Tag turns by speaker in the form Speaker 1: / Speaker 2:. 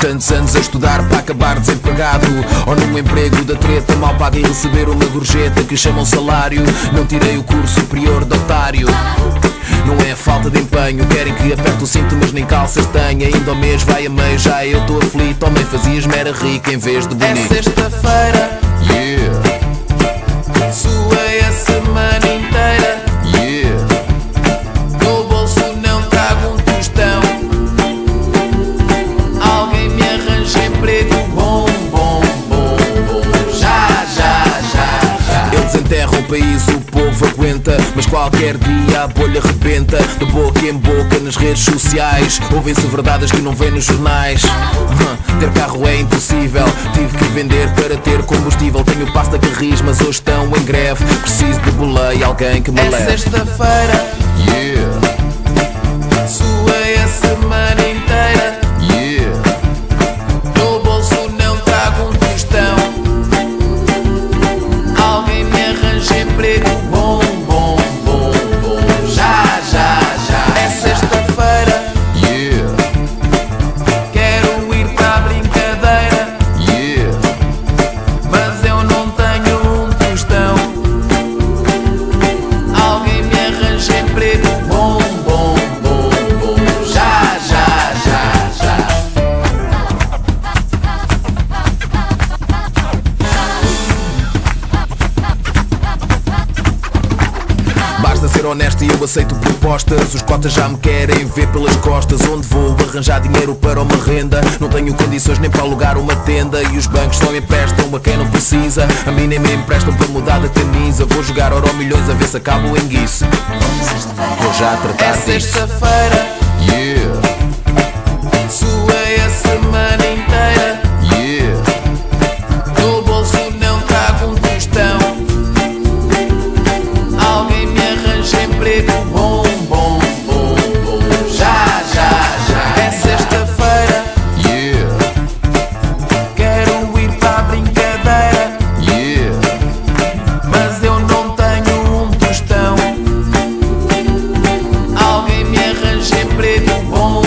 Speaker 1: Tantos anos a estudar para acabar desempregado, ou num emprego da treta, mal paga e receber uma gorjeta que chamam salário. Não tirei o curso superior de otário. Não é falta de empenho, querem que aperte o cinto mas nem calças tenho. Ainda ao mês vai a meio, já eu estou aflito. Homem fazias-me era rico em vez de bonito.
Speaker 2: É sexta-feira,
Speaker 1: yeah,
Speaker 2: suei a semana inteira,
Speaker 1: yeah,
Speaker 2: no bolso não trago um tostão. Alguém me arranja emprego bom, bom, bom, bom. Já, já, já, já.
Speaker 1: eles enterram o país, o povo aguenta, mas qualquer dia a bolha rebenta. De boca em boca nas redes sociais, ouvem-se verdades que não vêm nos jornais. Ter carro é impossível, tive que vender para ter combustível. Tenho passo da Carris, mas hoje estão em greve. Preciso de boleia, alguém que me
Speaker 2: É
Speaker 1: leve.
Speaker 2: sexta-feira,
Speaker 1: Yeah,
Speaker 2: suei a semana inteira,
Speaker 1: yeah,
Speaker 2: no bolso não trago um tostão. Alguém me arranja emprego bom, bom, bom, bom. Já, já, já. É sexta-feira,
Speaker 1: yeah,
Speaker 2: quero ir para a brincadeira,
Speaker 1: yeah,
Speaker 2: mas eu não tenho um tostão. Alguém me arranja emprego bom, bom, bom, bom. Já, já, já, já.
Speaker 1: basta ser honesto e eu aceito propostas. Os cotas já me querem ver pelas costas. Onde vou arranjar dinheiro para uma renda? Não tenho condições nem para alugar uma tenda. E os bancos só me emprestam a quem não precisa. A mim nem me emprestam para mudar de camisa. Vou jogar Euro Milhões a ver se acabo em guice. Vou já
Speaker 2: É
Speaker 1: tratar disso.
Speaker 2: sexta-feira,
Speaker 1: Yeah,
Speaker 2: suei a semana inteira,
Speaker 1: yeah,
Speaker 2: no bolso não trago um tostão. Alguém me arranja emprego bom, bom, bom, bom. Já, já, já. É sexta-feira,
Speaker 1: yeah,
Speaker 2: quero ir para a brincadeira,
Speaker 1: yeah,
Speaker 2: mas eu não tenho um tostão. Alguém me arranja emprego bom,